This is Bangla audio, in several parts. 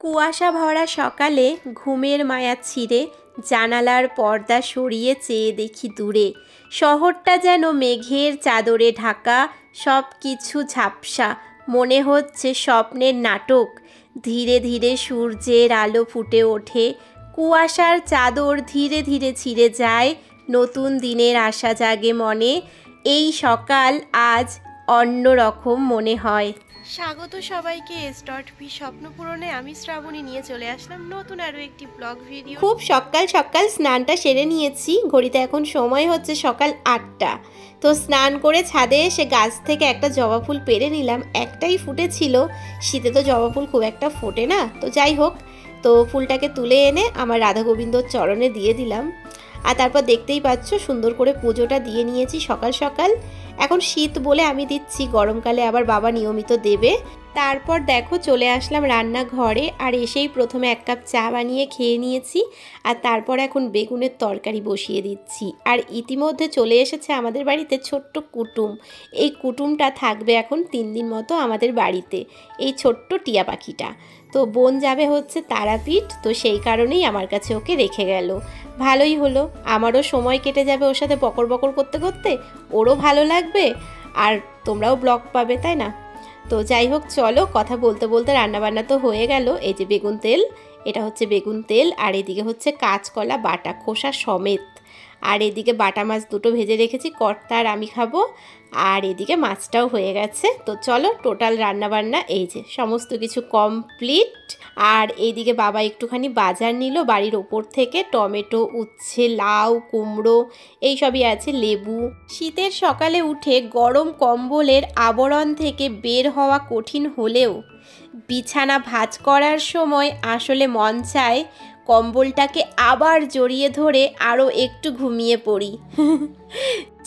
কুয়াশা ভরা সকালে ঘুমের মায়া ছিঁড়ে জানালার পর্দা সরিয়ে চেয়ে দেখি দূরে শহরটা যেন মেঘের চাদরে ঢাকা, সব কিছু ঝাপসা, মনে হচ্ছে স্বপ্নের নাটক। ধীরে ধীরে সূর্যের আলো ফুটে ওঠে, কুয়াশার চাদর ধীরে ধীরে ছিঁড়ে যায়, নতুন দিনের আশা জাগে মনে। এই সকাল আজ অন্যরকম মনে হয়। স্বাগত সবাইকে এস.ভি স্বপ্ন পূরণে। আমি শ্রাবণী নিয়ে চলে আসলাম নতুন আরও একটি ব্লগ ভিডিও। খুব সকাল সকাল স্নানটা সেরে নিয়েছি, ঘড়িতে এখন সময় হচ্ছে সকাল 8টা। তো স্নান করে ছাদে এসে গাছ থেকে একটা জবা ফুল পেড়ে নিলাম, একটাই ফুটেছিল, শীতে তো জবা ফুল খুব একটা ফোটে না, তো যাই হোক, তো ফুলটাকে তুলে এনে আমার রাধা গোবিন্দর চরণে দিয়ে দিলাম। আর তারপর দেখতেই পাচ্ছ সুন্দর করে পুজোটা দিয়ে নিয়েছি সকাল সকাল। এখন শীত বলে আমি দিচ্ছি, গরমকালে আবার বাবা নিয়মিত দেবে। তারপর দেখো চলে আসলাম রান্নাঘরে, আর এসেই প্রথমে 1 কাপ চা বানিয়ে খেয়ে নিয়েছি, আর তারপর এখন বেগুনের তরকারি বসিয়ে দিচ্ছি। আর ইতিমধ্যে চলে এসেছে আমাদের বাড়িতে ছোট্ট কুটুম। এই কুটুমটা থাকবে এখন 3 দিন মতো আমাদের বাড়িতে, এই ছোট্ট টিয়া পাখিটা। তো বোন যাবে হচ্ছে তারাপীঠ, তো সেই কারণেই আমার কাছে ওকে রেখে গেল। ভালোই হলো, আমারও সময় কেটে যাবে ওর সাথে বকর বকর করতে করতে, ওরও ভালো লাগবে, আর তোমরাও ব্লগ পাবে, তাই না? তো যাই হোক, চলো, কথা বলতে বলতে রান্নাবান্না তো হয়ে গেল। এই যে বেগুন তেল, এটা হচ্ছে বেগুন তেল, আর এদিকে হচ্ছে কাঁচকলা বাটা খোসা সমেত, আর এদিকে বাটা মাছ দুটো ভেজে রেখেছি, কর্তা আর আমি খাবো, আর এদিকে মাছটাও হয়ে গেছে। তো চলো, টোটাল রান্নাবান্না এই যে সমস্ত কিছু কমপ্লিট। আর এইদিকে বাবা একটুখানি বাজার নিল বাড়ির ওপর থেকে, টমেটো, উচ্ছে, লাউ, কুমড়ো, এইসবই আছে, লেবু। শীতের সকালে উঠে গরম কম্বলের আবরণ থেকে বের হওয়া কঠিন হলেও বিছানা ভাঁজ করার সময় আসলে মন চায় কম্বলটাকে আবার জড়িয়ে ধরে আরও একটু ঘুমিয়ে পড়ি।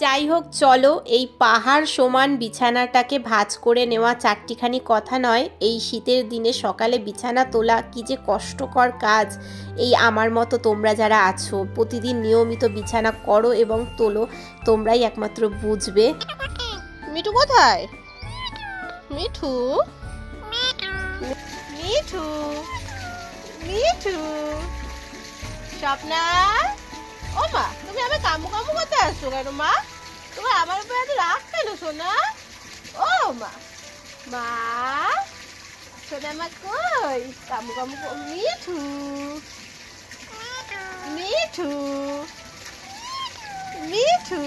যাই হোক, চলো, এই পাহাড় সমান বিছানাটাকে ভাঁজ করে নেওয়া চারটিখানি কথা নয়। এই শীতের দিনে সকালে বিছানা তোলা কি যে কষ্টকর কাজ। এই আমার মতো তোমরা যারা আছো, প্রতিদিন নিয়মিত বিছানা করো এবং তোলো, তোমরাই একমাত্র বুঝবে। মিঠু কোথায়? মিঠু, মিঠু, মিঠু, স্বপ্না, ও মা, তুমি আবার কামু কামু করতে আসছো কেন মা? তুমি আমার উপরে এত রাগ কেন সোনা? ও মা, মা, সোনা মা কই? কামু কামু। মিঠু, মিঠু, মিঠু,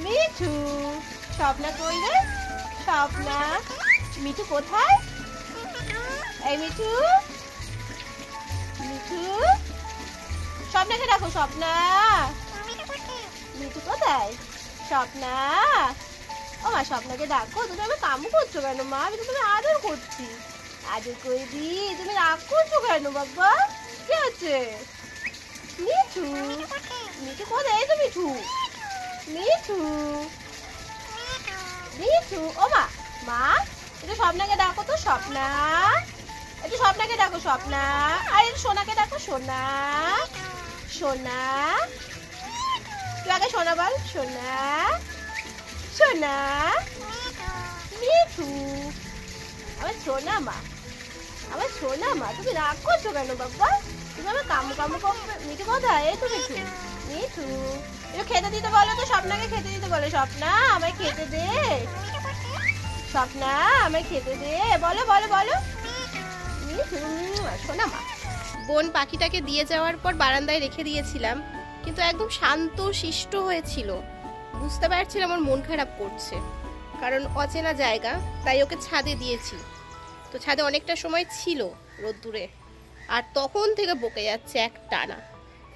মিঠু, স্বপ্না কই রে? স্বপ্না, মিঠু কোথায়? এই মিঠু, মিঠু, স্বপ্নাকে ডাকো। স্বপ্না, মিঠু কোথায়? স্বপ্না, ও মা, স্বপ্নাকে ডাকো। তুমি আমার কামু করছো কেন মা? আমি তো তুমি আদর করছি, আদর করে দি। তুমি রাগ করছো কেন বাবা? কি আছে? মিঠু, মিঠু কোথায়? এই তো মিঠু, মিঠু, মিঠু, ও মা, মা, একটু স্বপ্নাকে ডাকো তো। স্বপ্না, একটু স্বপ্নাকে ডাকো। স্বপ্না, আর একটু সোনাকে ডাকো। সোনা, সোনা, তুই আগে সোনা বল। সোনা, সোনা, মিঠু, আমার সোনা মা, আমার সোনা মা, তুমি রাগ করছো কেন বাবা? তুমি আমার কামু কামু করবে। মিঠু কোথায়? এই তো মিঠু, মিঠু, একটু খেতে দিতে বলো তো। স্বপ্নাকে খেতে দিতে বলো। স্বপ্না, আমায় খেতে দে। স্বপ্না, আমায় খেতে দে, বলো বলো বলো। শোনা মা। বোন পাখিটাকে দিয়ে যাওয়ার পর বারান্দায় রেখে দিয়েছিলাম, কিন্তু একদম শান্ত শিষ্ট হয়েছিল। বুঝতে পারছিলাম আমার মন খারাপ করছে, কারণ অচেনা জায়গা, তাই ওকে ছাদে দিয়েছি। তো ছাদে অনেকটা সময় ছিল রোদ্দুরে, আর তখন থেকে বকে যাচ্ছে এক টানা।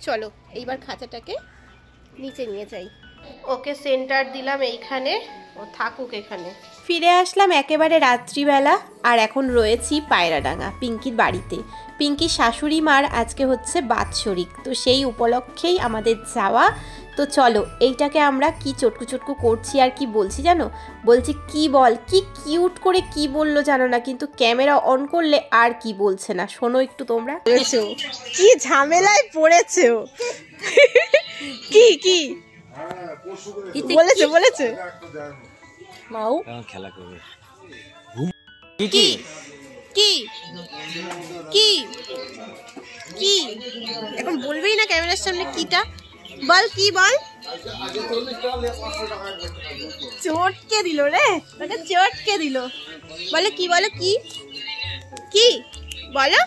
চলো এইবার খাঁচাটাকে নিচে নিয়ে যাই। ওকে সেন্টার দিলাম এইখানে, ও থাকুক এখানে। ফিরে আসলাম একেবারে রাত্রিবেলা, আর এখন রয়েছি পায়রাডাঙ্গা পিঙ্কির বাড়িতে। পিঙ্কির শাশুড়ি মার আজকে হচ্ছে বাৎসরিক, তো সেই উপলক্ষেই আমাদের যাওয়া। তো চলো, এইটাকে আমরা কি চটকু চটকু করছি আর কি বলছি জানো? বলছি কি বল, কি কিউট করে কি বললো জানো না, কিন্তু ক্যামেরা অন করলে আর কি বলছে না। শোনো একটু তোমরা। কি ঝামেলায় পড়েছো? কি কি বলেছে? বলেছে মাউ খেলা করবে। কি কি কি কি এখন বলবেই না ক্যামেরার সামনে কিটা? বল কি বল। চটকে দিল রে, তোকে চটকে দিল। বলে কি, বলো কি কি বলো।